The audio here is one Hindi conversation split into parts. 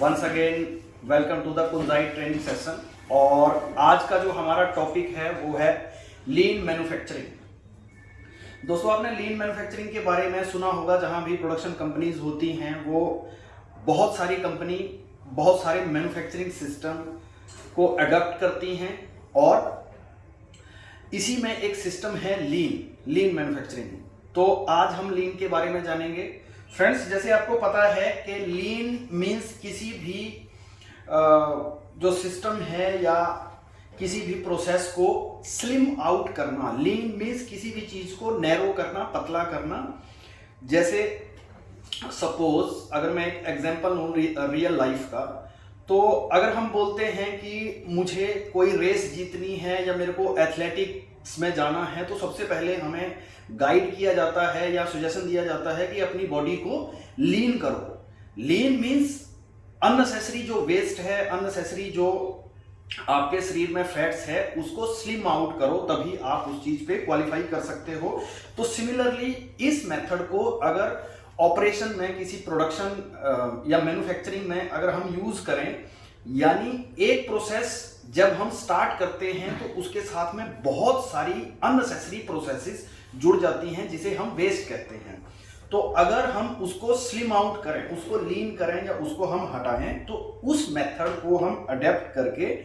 Once again welcome to the कुंजाई ट्रेनिंग सेशन। और आज का जो हमारा टॉपिक है वो है लीन मैन्युफैक्चरिंग। दोस्तों, आपने लीन मैन्युफैक्चरिंग के बारे में सुना होगा। जहां भी प्रोडक्शन कंपनीज होती हैं वो बहुत सारी कंपनी बहुत सारे मैन्युफैक्चरिंग सिस्टम को अडॉप्ट करती हैं और इसी में एक सिस्टम है लीन मैन्युफैक्चरिंग। तो आज हम लीन के बारे में जानेंगे। फ्रेंड्स, जैसे आपको पता है कि लीन मीन्स किसी भी जो सिस्टम है या किसी भी प्रोसेस को स्लिम आउट करना। लीन मीन्स किसी भी चीज को नैरो करना, पतला करना। जैसे सपोज अगर मैं एक एग्जांपल लूँ रियल लाइफ का, तो अगर हम बोलते हैं कि मुझे कोई रेस जीतनी है या मेरे को एथलेटिक्स में जाना है, तो सबसे पहले हमें गाइड किया जाता है या सजेशन दिया जाता है कि अपनी बॉडी को लीन करो। लीन मीन्स अननेसेसरी जो वेस्ट है, अननेसेसरी जो आपके शरीर में फैट्स है, उसको स्लिम आउट करो, तभी आप उस चीज पे क्वालिफाई कर सकते हो। तो सिमिलरली इस मेथड को अगर ऑपरेशन में, किसी प्रोडक्शन या मैन्युफैक्चरिंग में अगर हम यूज करें, यानी एक प्रोसेस जब हम स्टार्ट करते हैं तो उसके साथ में बहुत सारी अननेसेसरी प्रोसेसेस जुड़ जाती हैं जिसे हम वेस्ट कहते हैं। तो अगर हम उसको स्लिम आउट करें, उसको लीन करें या उसको हम हटाएं, तो उस मेथड को हम अडेप्ट करके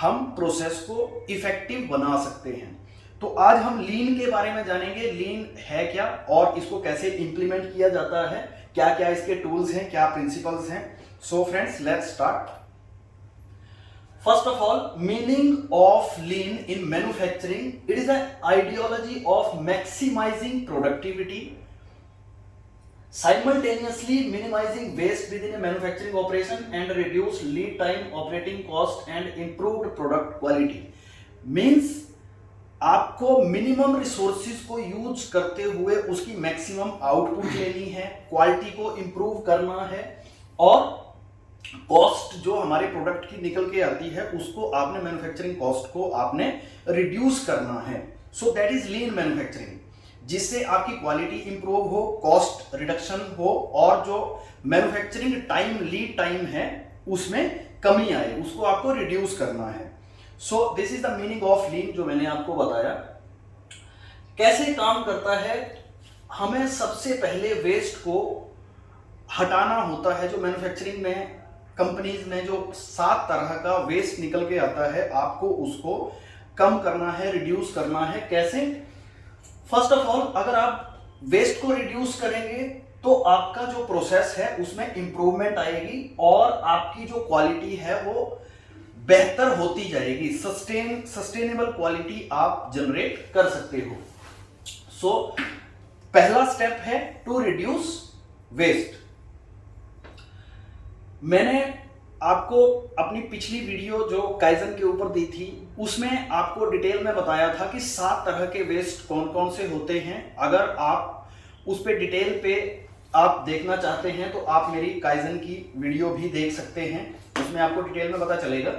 हम प्रोसेस को इफेक्टिव बना सकते हैं। तो आज हम लीन के बारे में जानेंगे। लीन है क्या और इसको कैसे इंप्लीमेंट किया जाता है, क्या क्या इसके टूल्स हैं, क्या प्रिंसिपल्स हैं। So friends, let's start. First of all, meaning of lean in manufacturing, it is an ideology of maximizing productivity, simultaneously minimizing waste within a manufacturing operation and reduce lead time, operating cost and improved product quality. Means आपको मिनिमम रिसोर्सेज को यूज करते हुए उसकी मैक्सिमम आउटपुट लेनी है, क्वालिटी को इंप्रूव करना है और कॉस्ट जो हमारे प्रोडक्ट की निकल के आती है उसको आपने, मैन्युफैक्चरिंग कॉस्ट को आपने रिड्यूस करना है। So that is lean manufacturing, जिससे आपकी क्वालिटी इंप्रूव हो, कॉस्ट रिडक्शन हो और जो मैन्युफैक्चरिंग टाइम, लीड टाइम है, उसमें कमी आए, उसको आपको रिड्यूस करना है। So this is the meaning of lean जो मैंने आपको बताया। कैसे काम करता है? हमें सबसे पहले वेस्ट को हटाना होता है। जो मैन्युफैक्चरिंग में कंपनीज में जो 7 तरह का वेस्ट निकल के आता है, आपको उसको कम करना है, रिड्यूस करना है। कैसे? फर्स्ट ऑफ ऑल, अगर आप वेस्ट को रिड्यूस करेंगे तो आपका जो प्रोसेस है उसमें इंप्रूवमेंट आएगी और आपकी जो क्वालिटी है वो बेहतर होती जाएगी। सस्टेनेबल क्वालिटी आप जनरेट कर सकते हो। सो पहला स्टेप है टू रिड्यूस वेस्ट। मैंने आपको अपनी पिछली वीडियो जो काइजन के ऊपर दी थी उसमें आपको डिटेल में बताया था कि 7 तरह के वेस्ट कौन कौन से होते हैं। अगर आप उस पे डिटेल पे आप देखना चाहते हैं तो आप मेरी काइजन की वीडियो भी देख सकते हैं, उसमें आपको डिटेल में पता चलेगा।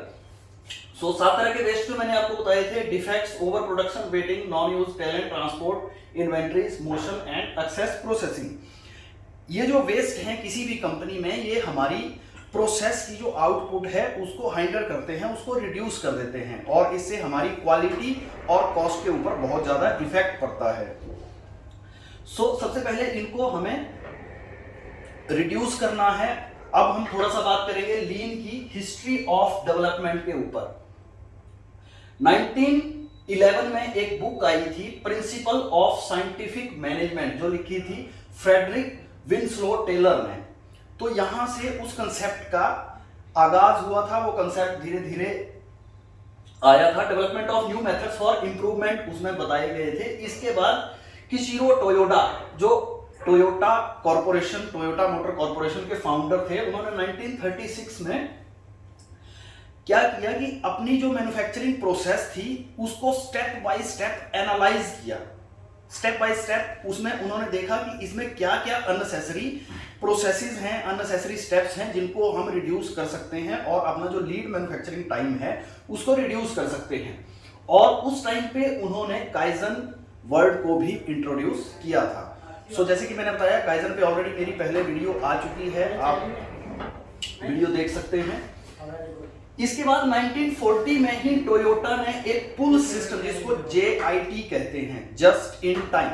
सो 7 तरह के वेस्ट जो मैंने आपको बताए थे: defects, over production, waiting, non use talent, transport, inventories, motion and excess processing. ये जो वेस्ट हैं किसी भी कंपनी में, ये हमारी प्रोसेस की जो आउटपुट है उसको हाइंडर करते हैं, उसको रिड्यूस कर देते हैं और इससे हमारी क्वालिटी और कॉस्ट के ऊपर बहुत ज्यादा इफेक्ट पड़ता है। सो सबसे पहले इनको हमें रिड्यूस करना है। अब हम थोड़ा सा बात करेंगे लीन की हिस्ट्री ऑफ डेवलपमेंट के ऊपर। 1911 में एक बुक आई थी, प्रिंसिपल ऑफ साइंटिफिक मैनेजमेंट, जो लिखी थी फ्रेडरिक विंस्लो टेलर ने। तो यहां से उस कंसेप्ट का आगाज हुआ था। वो कंसेप्ट धीरे धीरे आया था। Development of new methods for improvement उसमें बताए गए थे। इसके बाद किशिरो टोयोडा, जो Toyota corporation, Toyota motor corporation के फाउंडर थे, उन्होंने 1936 में क्या किया कि अपनी जो मैन्युफैक्चरिंग प्रोसेस थी उसको स्टेप बाय स्टेप एनालाइज किया। स्टेप बाय स्टेप उसमें उन्होंने देखा कि इसमें क्या क्या अननेसेसरी प्रोसेसेस हैं, अननेसेसरी स्टेप्स हैं जिनको हम रिड्यूस कर सकते हैं और अपना जो लीड मैन्युफैक्चरिंग टाइम है उसको रिड्यूस कर सकते हैं। और उस टाइम पे उन्होंने काइजन वर्ड को भी इंट्रोड्यूस किया था। जैसे कि मैंने बताया, काइजन पे ऑलरेडी मेरी पहले वीडियो आ चुकी है, आप वीडियो देख सकते हैं। इसके बाद 1940 में ही टोयोटा ने एक पुल सिस्टम जिसको JIT कहते हैं, जस्ट इन टाइम,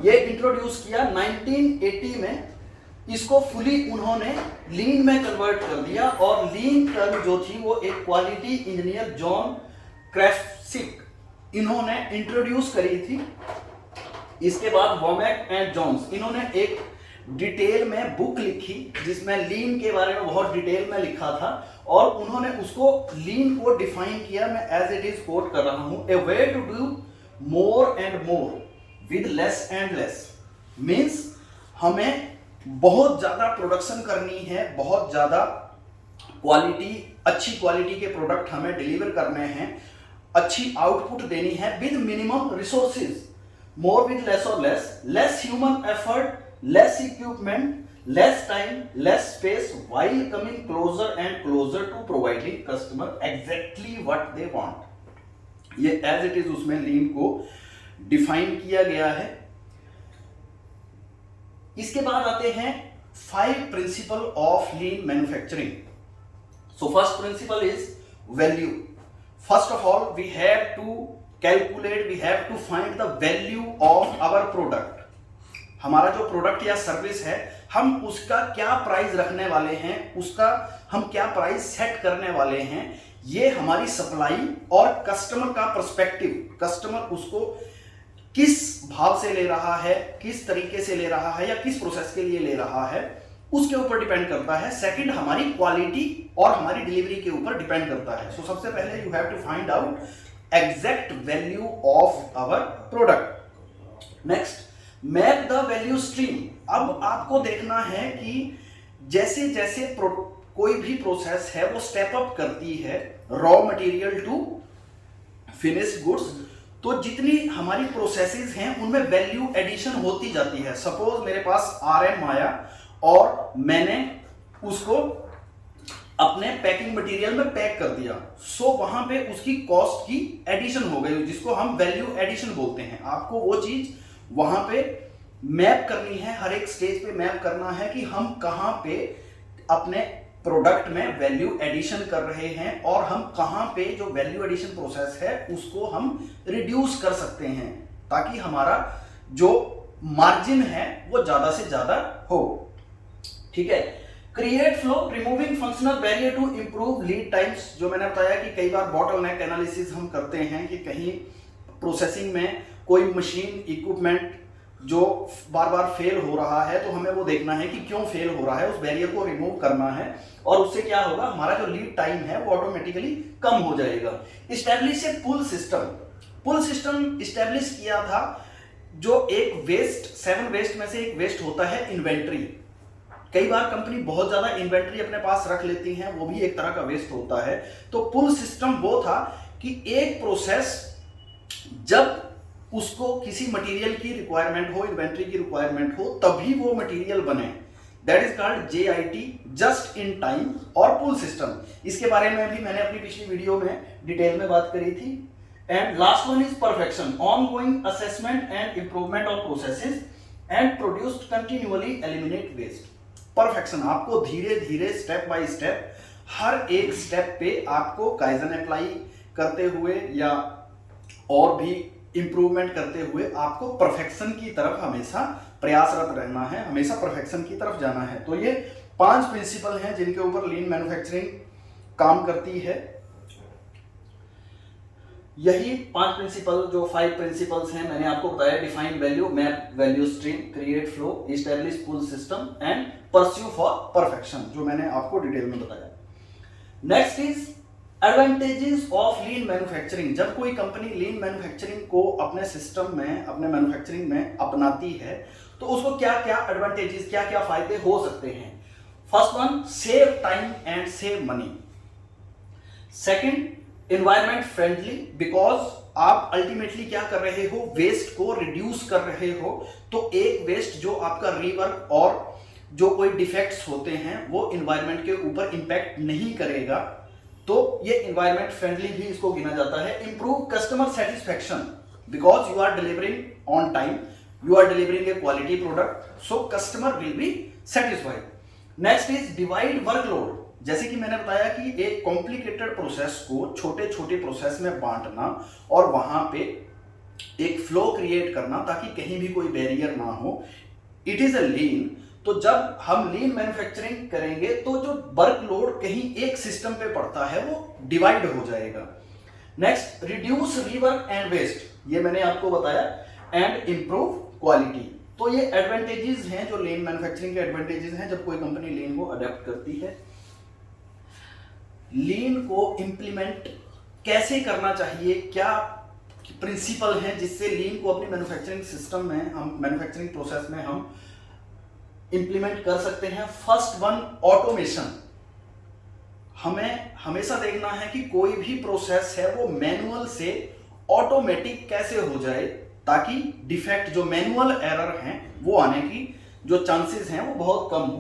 ये इंट्रोड्यूस किया 1980 में। इसको फुली उन्होंने लीन में कन्वर्ट कर दिया और लीन टर्म जो थी वो एक क्वालिटी इंजीनियर जॉन क्रेफ्सिक इन्होंने इंट्रोड्यूस करी थी। इसके बाद वोमैक एंड जॉन्स इन्होंने एक डिटेल में बुक लिखी जिसमें लीन के बारे में बहुत डिटेल में लिखा था और उन्होंने उसको लीन को डिफाइन किया। मैं एज इट इज कोट कर रहा हूं, a way to do more and more with less and less. Means हमें बहुत ज्यादा प्रोडक्शन करनी है, बहुत ज्यादा क्वालिटी, अच्छी क्वालिटी के प्रोडक्ट हमें डिलीवर करने हैं, अच्छी आउटपुट देनी है with minimum resources, more with less और less human effort, less equipment, less time, less space, while coming closer and closer to providing customer exactly what they want. ये as it is उसमें लीन को डिफाइन किया गया है। इसके बाद आते हैं 5 principle of lean manufacturing. So first principle is value. First of all we have to calculate, we have to find the value of our product. हमारा जो प्रोडक्ट या सर्विस है हम उसका क्या प्राइस रखने वाले हैं, उसका हम क्या प्राइस सेट करने वाले हैं, ये हमारी सप्लाई और कस्टमर का पर्सपेक्टिव, कस्टमर उसको किस भाव से ले रहा है, किस तरीके से ले रहा है या किस प्रोसेस के लिए ले रहा है, उसके ऊपर डिपेंड करता है। सेकंड हमारी क्वालिटी और हमारी डिलीवरी के ऊपर डिपेंड करता है। सो सबसे पहले you have to find out exact value of our product. Next, map the value stream. अब आपको देखना है कि जैसे जैसे कोई भी प्रोसेस है वो स्टेप अप करती है raw material to finished goods, तो जितनी हमारी प्रोसेसेस हैं उनमें वैल्यू एडिशन होती जाती है। सपोज मेरे पास RM आया और मैंने उसको अपने पैकिंग मटेरियल में पैक कर दिया, सो वहां पे उसकी कॉस्ट की एडिशन हो गई जिसको हम वैल्यू एडिशन बोलते हैं। आपको वो चीज वहां पे मैप करनी है, हर एक स्टेज पे मैप करना है कि हम कहां पे अपने प्रोडक्ट में वैल्यू एडिशन कर रहे हैं और हम कहां पे जो वैल्यू एडिशन प्रोसेस है उसको हम रिड्यूस कर सकते हैं ताकि हमारा जो मार्जिन है वो ज्यादा से ज्यादा हो। ठीक है। Create flow, removing functional barrier to improve lead times. जो मैंने बताया कि कई बार बॉटलनेक एनालिसिस हम करते हैं कि कहीं प्रोसेसिंग में कोई मशीन इक्विपमेंट जो बार बार फेल हो रहा है तो हमें वो देखना है कि क्यों फेल हो रहा है, उस बैरियर को रिमूव करना है और उससे क्या होगा, हमारा जो लीड टाइम है वो ऑटोमेटिकली कम हो जाएगा। Establish a pull system. Pull system establish किया था जो एक वेस्ट, 7 वेस्ट में से एक वेस्ट होता है इन्वेंट्री। कई बार कंपनी बहुत ज्यादा इन्वेंट्री अपने पास रख लेती है, वो भी एक तरह का वेस्ट होता है। तो पुल सिस्टम वो था कि एक प्रोसेस जब उसको किसी मटेरियल की रिक्वायरमेंट हो, इन्वेंट्री की रिक्वायरमेंट हो, तभी वो मटेरियल बने। That is called JIT, just in time और पुल सिस्टम। इसके बारे में भी मैंने अपनी पिछली वीडियो में डिटेल में बात करी थी। And last one is perfection, ongoing assessment and improvement of processes and produced continuously eliminate waste. Perfection, आपको धीरे धीरे स्टेप बाय स्टेप हर एक स्टेप पे आपको काइजन अप्लाई करते हुए या और भी इंप्रूवमेंट करते हुए आपको परफेक्शन की तरफ हमेशा प्रयासरत रहना है, हमेशा परफेक्शन की तरफ जाना है। तो ये 5 प्रिंसिपल हैं जिनके ऊपर लीन मैन्युफैक्चरिंग काम करती है। यही 5 प्रिंसिपल, जो 5 प्रिंसिपल्स हैं मैंने आपको बताया, define value, map value stream, create flow, establish pull system and pursue for perfection, जो मैंने आपको डिटेल में बताया। Next is advantages of lean manufacturing. जब कोई कंपनी लीन मैन्युफैक्चरिंग को अपने सिस्टम में, अपने मैन्युफैक्चरिंग में अपनाती है तो उसको क्या क्या एडवांटेजेस, क्या क्या फायदे हो सकते हैं। First one, save time and save money. Second, environment friendly, because आप अल्टीमेटली क्या कर रहे हो, वेस्ट को रिड्यूस कर रहे हो। तो एक वेस्ट जो आपका रीवर्क और जो कोई डिफेक्ट्स होते हैं वो एनवायरमेंट के ऊपर इंपैक्ट नहीं करेगा, तो ये एनवायरमेंट फ्रेंडली भी इसको गिना जाता है। Improve customer satisfaction, because you are delivering on time, you are delivering a quality product, so customer will be satisfied. Next is divide workload. जैसे कि मैंने बताया कि एक कॉम्प्लिकेटेड प्रोसेस को छोटे छोटे प्रोसेस में बांटना और वहां पे एक फ्लो क्रिएट करना ताकि कहीं भी कोई बैरियर ना हो, इट इज अ लीन। तो जब हम लीन मैन्युफैक्चरिंग करेंगे तो जो वर्कलोड कहीं एक सिस्टम पे पड़ता है वो डिवाइड हो जाएगा। Next, reduce rework and waste, ये मैंने आपको बताया, एंड इंप्रूव क्वालिटी। तो ये एडवांटेजेस हैं जो लीन मैन्युफैक्चरिंग के एडवांटेजेस हैं जब कोई कंपनी लीन को अडॉप्ट करती है। लीन को इंप्लीमेंट कैसे करना चाहिए, क्या प्रिंसिपल हैं जिससे लीन को अपनी मैन्युफैक्चरिंग सिस्टम में, हम मैन्युफैक्चरिंग प्रोसेस में हम इंप्लीमेंट कर सकते हैं। First one, automation. हमें हमेशा देखना है कि कोई भी प्रोसेस है वो मैनुअल से ऑटोमेटिक कैसे हो जाए ताकि डिफेक्ट, जो मैनुअल एरर हैं वो आने की जो चांसेस हैं वो बहुत कम हो।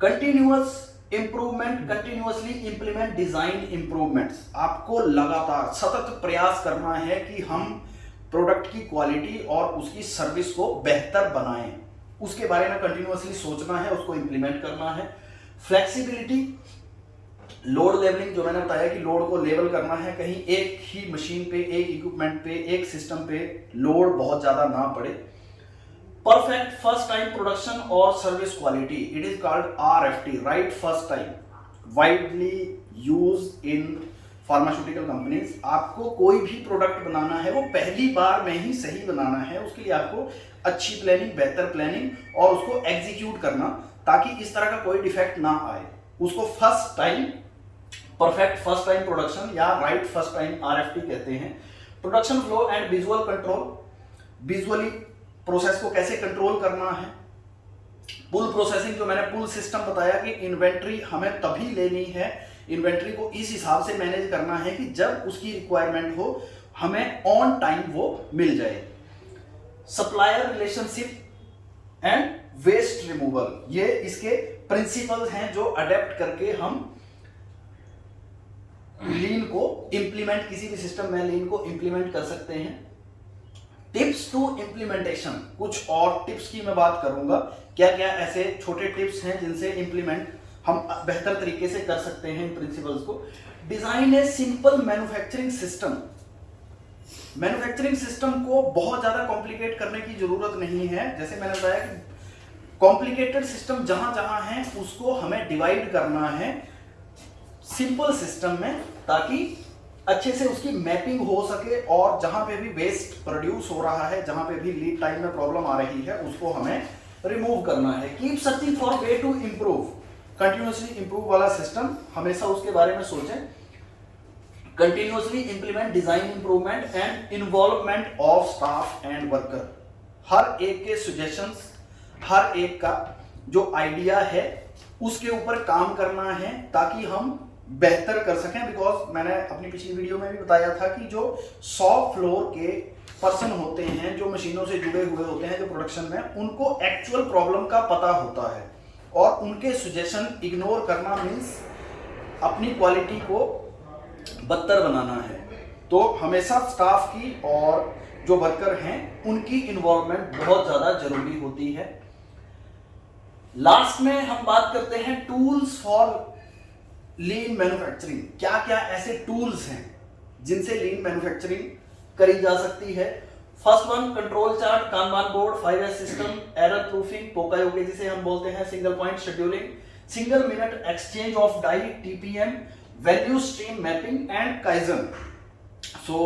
Continuous improvement, continuously implement design improvements. आपको लगातार सतत प्रयास करना है कि हम प्रोडक्ट की क्वालिटी और उसकी सर्विस को बेहतर बनाएं, उसके बारे में कंटिन्यूअसली सोचना है, उसको इंप्लीमेंट करना है। फ्लेक्सिबिलिटी, लोड लेवलिंग, जो मैंने बताया कि लोड को लेवल करना है, कहीं एक ही मशीन पे, एक इक्विपमेंट पे, एक सिस्टम पे लोड बहुत ज्यादा ना पड़े। परफेक्ट फर्स्ट टाइम प्रोडक्शन और service quality, it is called RFT, right first time, widely use in pharmaceutical companies. आपको कोई भी प्रोडक्ट बनाना है वो पहली बार में ही सही बनाना है, उसके लिए आपको अच्छी प्लानिंग, बेहतर प्लानिंग और उसको एग्जीक्यूट करना ताकि इस तरह का कोई डिफेक्ट ना आए, उसको first time, perfect first time production या राइट फर्स्ट टाइम RFT कहते हैं। Production flow and visual control, visually process को कैसे कंट्रोल करना है। पुल प्रोसेसिंग, जो मैंने पुल सिस्टम बताया कि इन्वेंट्री हमें तभी लेनी है, इन्वेंट्री को इस हिसाब से मैनेज करना है कि जब उसकी रिक्वायरमेंट हो हमें ऑन टाइम वो मिल जाए। Supplier relationship and waste removal, ये इसके प्रिंसिपल्स हैं जो अडेप्ट करके हम लीन को इंप्लीमेंट, किसी भी सिस्टम में लीन को इंप्लीमेंट कर सकते हैं। टिप्स टू इंप्लीमेंटेशन, कुछ और टिप्स की मैं बात करूंगा, क्या क्या ऐसे छोटे टिप्स हैं जिनसे इंप्लीमेंट हम बेहतर तरीके से कर सकते हैं इन प्रिंसिपल्स को। Design a simple manufacturing system, manufacturing system को बहुत ज्यादा कॉम्प्लिकेट करने की जरूरत नहीं है। जैसे मैंने बताया कि कॉम्प्लिकेटेड सिस्टम जहां जहां है उसको हमें डिवाइड करना है सिंपल सिस्टम में ताकि अच्छे से उसकी मैपिंग हो सके और जहां पे भी वेस्ट प्रोड्यूस हो रहा है, जहां पे भी लीड टाइम में प्रॉब्लम आ रही है, उसको हमें रिमूव करना है। Keep searching for way to improve, continuously improve वाला सिस्टम, हमेशा उसके बारे में सोचें। Continuously implement design improvement and involvement of staff and worker, हर एक के सजेशंस, हर एक का जो आइडिया है उसके ऊपर काम करना है ताकि हम बेहतर कर सकें। बिकॉज मैंने अपनी पिछली वीडियो में भी बताया था कि जो 100 फ्लोर के पर्सन होते हैं, जो मशीनों से जुड़े हुए होते हैं, जो प्रोडक्शन में, उनको एक्चुअल प्रॉब्लम का पता होता है और उनके सजेशन इग्नोर करना मीन्स अपनी क्वालिटी को बदतर बनाना है। तो हमेशा स्टाफ की और जो वर्कर हैं उनकी इन्वॉल्वमेंट बहुत ज्यादा जरूरी होती है। लास्ट में हम बात करते हैं टूल्स फॉर लीन मैन्युफैक्चरिंग, क्या क्या ऐसे टूल्स हैं जिनसे लीन मैन्युफैक्चरिंग करी जा सकती है। First one, control chart, kanban board, 5S system, error proofing, pokayoke जिसे हम बोलते हैं, single point scheduling, single minute exchange of die, TPM, value stream mapping and kaizen. So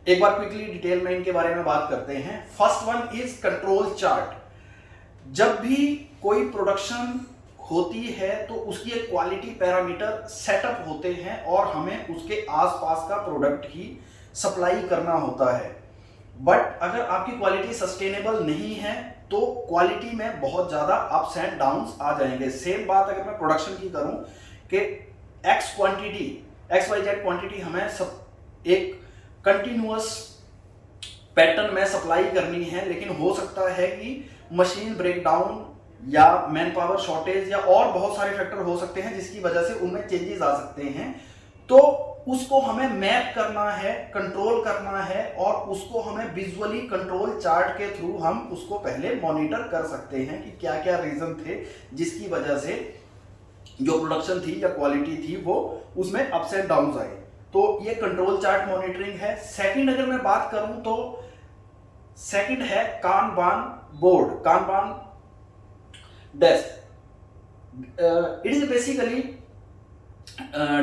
एक बार क्विकली डिटेल में इनके बारे में बात करते हैं। First one is control chart. जब भी कोई प्रोडक्शन होती है तो उसकी एक क्वालिटी पैरामीटर सेटअप होते हैं और हमें उसके आसपास का प्रोडक्ट ही सप्लाई करना होता है। बट अगर आपकी क्वालिटी सस्टेनेबल नहीं है तो क्वालिटी में बहुत ज्यादा अप्स एंड डाउन्स आ जाएंगे। सेम बात अगर मैं प्रोडक्शन की करूं कि एक्स क्वांटिटी, XYZ क्वांटिटी हमें सब एक कंटिन्यूअस पैटर्न में सप्लाई करनी है, लेकिन हो सकता है कि मशीन ब्रेकडाउन या मैन पावर शॉर्टेज या और बहुत सारे फैक्टर हो सकते हैं जिसकी वजह से उनमें चेंजेस आ सकते हैं। तो उसको हमें मैप करना है, कंट्रोल करना है, और उसको हमें विजुअली कंट्रोल चार्ट के थ्रू हम उसको पहले मॉनिटर कर सकते हैं कि क्या क्या रीजन थे जिसकी वजह से जो प्रोडक्शन थी या क्वालिटी थी वो उसमें अप्स एंड डाउन आए। तो ये कंट्रोल चार्ट मॉनिटरिंग है। सेकंड अगर मैं बात करूं तो सेकंड है Kanban board, Kanban desk. It is basically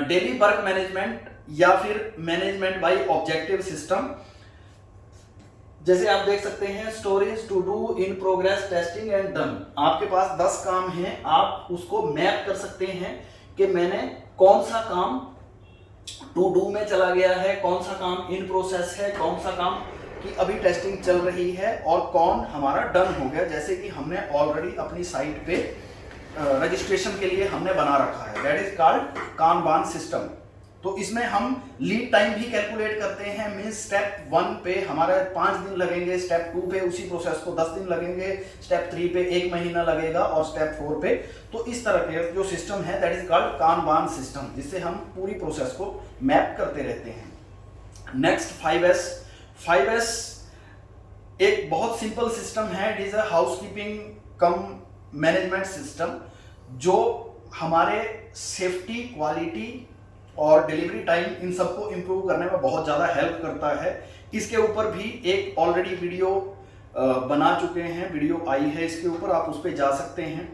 daily work management या फिर मैनेजमेंट बाय ऑब्जेक्टिव सिस्टम। जैसे आप देख सकते हैं storage, to do, in progress, testing and done. आपके पास 10 काम हैं, आप उसको मैप कर सकते हैं कि मैंने कौन सा काम टू डू में चला गया है, कौन सा काम इन प्रोसेस है, कौन सा काम की अभी टेस्टिंग चल रही है, और कौन हमारा डन हो गया। जैसे कि हमने ऑलरेडी अपनी साइट पे रजिस्ट्रेशन के लिए हमने बना रखा है, that is called Kanban system. तो इसमें हम लीड टाइम भी कैलकुलेट करते हैं, मींस स्टेप 1 पे हमारे 5 दिन लगेंगे, स्टेप 2 पे उसी प्रोसेस को 10 दिन लगेंगे, स्टेप 3 पे 1 महीना लगेगा, और स्टेप 4 पे। तो इस तरह के जो सिस्टम है that is called Kanban system, जिससे हम पूरी प्रोसेस को मैप करते रहते हैं। Next 5S। 5S एक बहुत सिंपल सिस्टम है, it is a housekeeping come management system, जो हमारे सेफ्टी, क्वालिटी और डिलीवरी टाइम इन सबको इंप्रूव करने में बहुत ज़्यादा हेल्प करता है। इसके ऊपर भी एक ऑलरेडी वीडियो बना चुके हैं, वीडियो आई है इसके ऊपर, आप उस पर जा सकते हैं।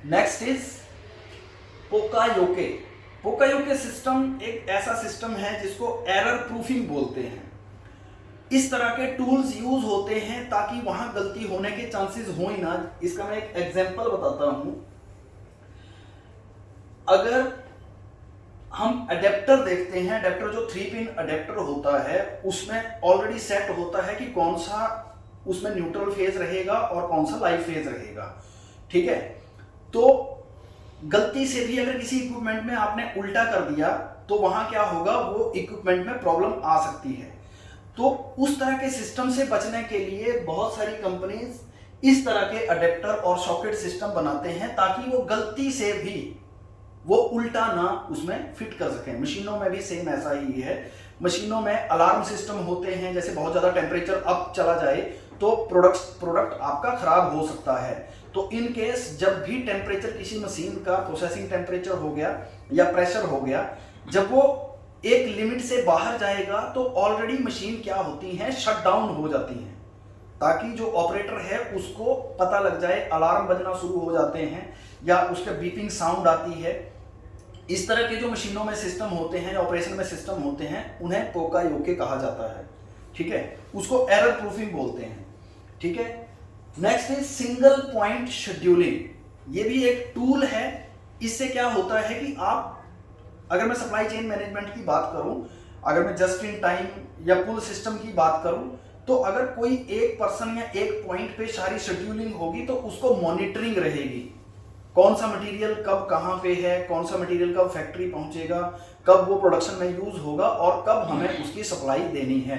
Next is pokayoke. Pokayoke system एक ऐसा सिस्टम है जिसको एरर प्रूफिंग बोलते हैं। इस तरह के टूल्स यूज होते हैं ताकि वहां गलती होने के चांसेस हो ही ना। इसका मैं एक एग्जांपल बताता हूं। अगर हम अडेप्टर देखते हैं, अडेप्टर जो 3 पिन अडेप्टर होता है उसमें ऑलरेडी सेट होता है कि कौन सा उसमें न्यूट्रल फेज रहेगा और कौन सा लाइव फेज रहेगा, ठीक है। तो गलती से भी अगर किसी इक्विपमेंट में आपने उल्टा कर दिया तो वहां क्या होगा, वो इक्विपमेंट में प्रॉब्लम आ सकती है। तो उस तरह के सिस्टम से बचने के लिए बहुत सारी कंपनीज इस तरह के अडेप्टर और सॉकेट सिस्टम बनाते हैं ताकि वो गलती से भी वो उल्टा ना उसमें फिट कर सकें। मशीनों में भी सेम ऐसा ही है। मशीनों में अलार्म सिस्टम होते हैं, जैसे बहुत ज़्यादा टेम्परेचर अप चला जाए तो प्रोडक्ट आपका खराब हो सकता है। तो इन केस जब भी टेम्परेचर किसी मशीन का प्रोसेसिंग टेम्परेचर हो गया या प्रेशर हो गया, जब वो एक लिमिट से बाहर जाएगा तो ऑलरेडी मशीन क्या होती है, शट डाउन हो जाती हैं, ताकि जो ऑपरेटर है उसको पता लग जाए, अलार्म बजना शुरू हो जाते हैं या उसके बीपिंग साउंड आती है। इस तरह के जो मशीनों में सिस्टम होते हैं, ऑपरेशन में सिस्टम होते हैं, उन्हें पोकायोके कहा जाता है, ठीक है। उसको एरर प्रूफिंग बोलते हैं, ठीक है। Next is single point scheduling. ये भी एक टूल है। इससे क्या होता है कि आप, अगर मैं सप्लाई चेन मैनेजमेंट की बात करूं, अगर मैं जस्ट इन टाइम या पुल सिस्टम की बात करूं, तो अगर कोई एक पर्सन या एक पॉइंट पे सारी शेड्यूलिंग होगी तो उसको मॉनिटरिंग रहेगी, कौन सा मटेरियल कब कहां पे है, कौन सा मटेरियल कब फैक्ट्री पहुंचेगा, कब वो प्रोडक्शन में यूज होगा और कब हमें उसकी सप्लाई देनी है।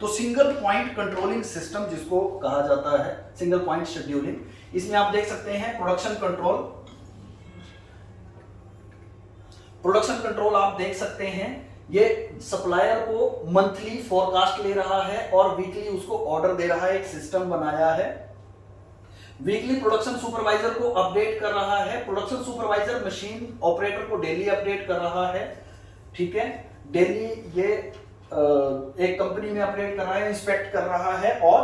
तो सिंगल पॉइंट कंट्रोलिंग सिस्टम जिसको कहा जाता है, सिंगल पॉइंट शेड्यूलिंग। इसमें आप देख सकते हैं प्रोडक्शन कंट्रोल। प्रोडक्शन कंट्रोल आप देख सकते हैं, ये सप्लायर को मंथली फोरकास्ट ले रहा है और वीकली उसको ऑर्डर दे रहा है, एक सिस्टम बनाया है। वीकली प्रोडक्शन सुपरवाइजर को अपडेट कर रहा है। प्रोडक्शन सुपरवाइजर मशीन ऑपरेटर को डेली अपडेट कर रहा है, ठीक है। डेली ये एक कंपनी में अपडेट कर रहा है, इंस्पेक्ट कर रहा है, और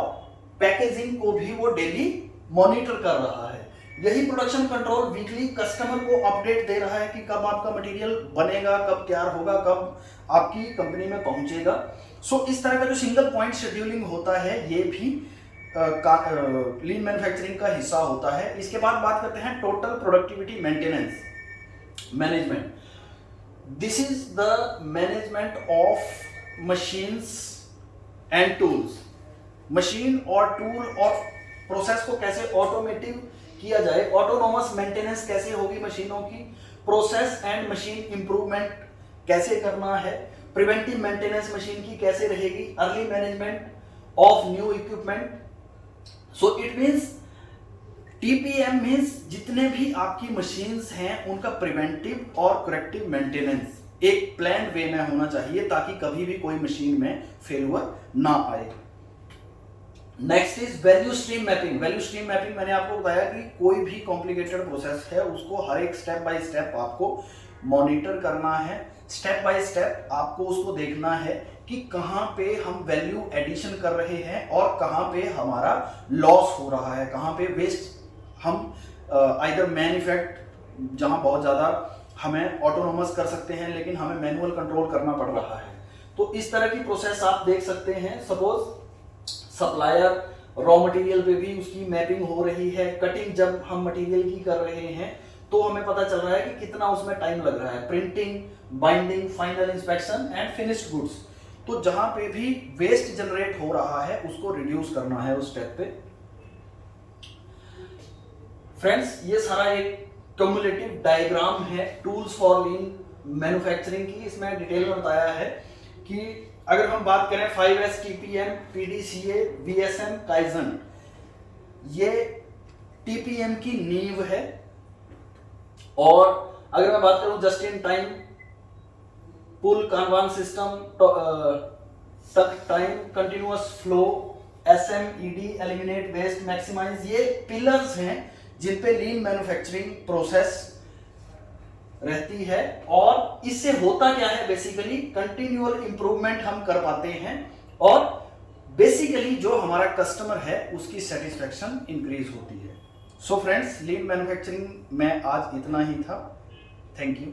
पैकेजिंग को भी वो डेली मॉनिटर कर रहा है। यही प्रोडक्शन कंट्रोल वीकली कस्टमर को अपडेट दे रहा है कि कब आपका मटेरियल बनेगा, कब तैयार होगा, कब आपकी कंपनी में पहुंचेगा। सो इस तरह का जो सिंगल पॉइंट शेड्यूलिंग होता है ये भी लीन मैन्युफैक्चरिंग का हिस्सा होता है। इसके बाद बात करते हैं total productivity maintenance management. This is the management of machines and tools. Machine और टूल और प्रोसेस को कैसे ऑटोमेटिव किया जाए, ऑटोनोमस मेंटेनेंस कैसे होगी मशीनों की, प्रोसेस एंड मशीन इंप्रूवमेंट कैसे करना है, प्रिवेंटिव मेंटेनेंस मशीन की कैसे रहेगी, early management of new equipment. So it means TPM means जितने भी आपकी मशीन्स हैं उनका प्रिवेंटिव और करेक्टिव मेंटेनेंस, एक प्लान वे में होना चाहिए ताकि कभी भी कोई मशीन में फेलियर ना आए। Next is value stream mapping. Value stream mapping मैंने आपको बताया कि कोई भी कॉम्प्लिकेटेड प्रोसेस है उसको हर एक स्टेप बाय स्टेप आपको मॉनिटर करना है, स्टेप बाय स्टेप आपको उसको देखना है कि कहाँ पे हम वैल्यू एडिशन कर रहे हैं और कहाँ पे हमारा लॉस हो रहा है, कहाँ पे वेस्ट हम आइदर मैन इफेक्ट जहाँ बहुत ज़्यादा हमें ऑटोनोमस कर सकते हैं लेकिन हमें मैनुअल कंट्रोल करना पड़ रहा है। तो इस तरह की प्रोसेस आप देख सकते हैं। सपोज सप्लायर रॉ मटेरियल पे भी उसकी मैपिंग हो रही है, कटिंग जब हम मटेरियल की कर रहे हैं तो हमें पता चल रहा है कि कितना उसमें टाइम लग रहा है, printing, binding, final inspection and finished goods. तो जहां पे भी वेस्ट जनरेट हो रहा है उसको रिड्यूस करना है उस स्टेप पे। फ्रेंड्स, ये सारा एक क्यूमुलेटिव डायग्राम है टूल्स फॉर लीन मैन्युफैक्चरिंग की। इसमें डिटेल में बताया है कि अगर हम बात करें 5S, TPM, PDCA, VSM, kaizen, ये TPM की नींव है। और अगर मैं बात करूं just in time, pull kanban system, takt time, continuous flow, SMED, eliminate waste, maximise, ये पिलर्स हैं जिन पे लीन मैन्युफैक्चरिंग प्रोसेस रहती है। और इससे होता क्या है, बेसिकली कंटिन्यूअल इंप्रूवमेंट हम कर पाते हैं और बेसिकली जो हमारा कस्टमर है उसकी सेटिस्फैक्शन इंक्रीज होती है। सो फ्रेंड्स, लीन मैन्युफैक्चरिंग में आज इतना ही था। Thank you.